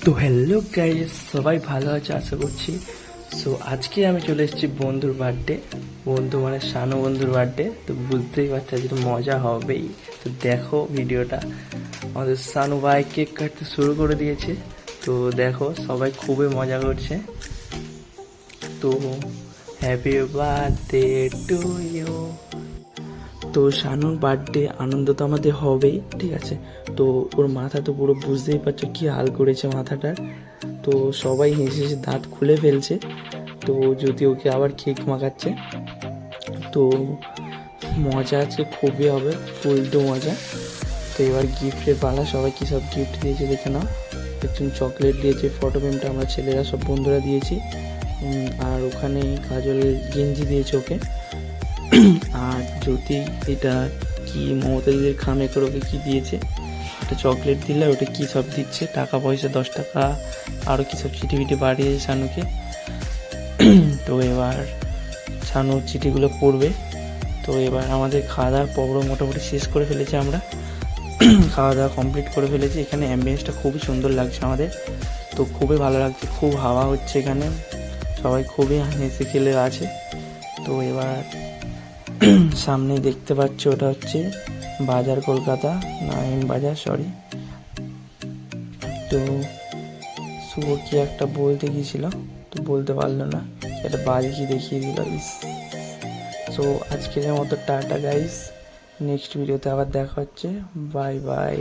তো hello guys, সবাই ভালো আছে আশা করছি। সো আজকে আমি চলে এসেছি বন্ধুর বার্থডে। বন্ধু মানে শানু বন্ধুর বার্থডে, তো বুঝতেই পারছি আজকে মজা হবেই। তো দেখো ভিডিওটা। আমাদের শানু ভাই কেক কাটতে শুরু করে দিয়েছে। তো দেখো সবাই খুবই মজা করছে। তো হ্যাপি বার্থডে টু ইউ। তো শানুর বার্থডে আনন্দ তো আমাদের হবেই, ঠিক আছে। তো ওর মাথা তো পুরো বুঝতেই পারছো কি হাল করেছে মাথাটার। তো সবাই হেসে হেসে দাঁত খুলে ফেলছে। তো যদি ওকে আবার কেক মাখাচ্ছে, তো মজা আছে, খুবই হবে উল্টো মজা। তো এবার গিফটের পালা, সবাই কী সব গিফট দিয়েছে দেখে নাও। একজন চকলেট দিয়েছে, ফটো ফ্রেমটা আমরা ছেলেরা সব বন্ধুরা দিয়েছি। আর ওখানে কাজলের গেঞ্জি দিয়েছে ওকে। আর জ্যোতি এটা কি মমতা দিদির খামে করে ওকে কী দিয়েছে, একটা চকলেট দিলে ওটা কী সব দিচ্ছে, টাকা পয়সা 10 টাকা আরও কী সব চিঠি ফিটি পাঠিয়েছে শানুকে। তো এবার শানু চিঠিগুলো পড়বে। তো এবার আমাদের খাওয়া দাওয়ার পর্ব মোটামুটি শেষ করে ফেলেছি আমরা। খাওয়া দাওয়া কমপ্লিট করে ফেলেছি। এখানে অ্যাম্বিয়েন্সটা খুবই সুন্দর লাগছে আমাদের, তো খুবই ভালো লাগছে, খুব হাওয়া হচ্ছে এখানে, সবাই খুবই হেসে খেলে আছে। তো এবার সামনেই দেখতে পাচ্ছ ওটা হচ্ছে বাজার, কলকাতা নাইম বাজার, সরি। তো শুভ কি একটা বলতে গিয়েছিল, তো বলতে পারলো না, একটা বাজি দেখিয়ে দিল। সো আজকের মতো টাটা গাইস, নেক্সট ভিডিওতে আবার দেখা হচ্ছে, বাই বাই।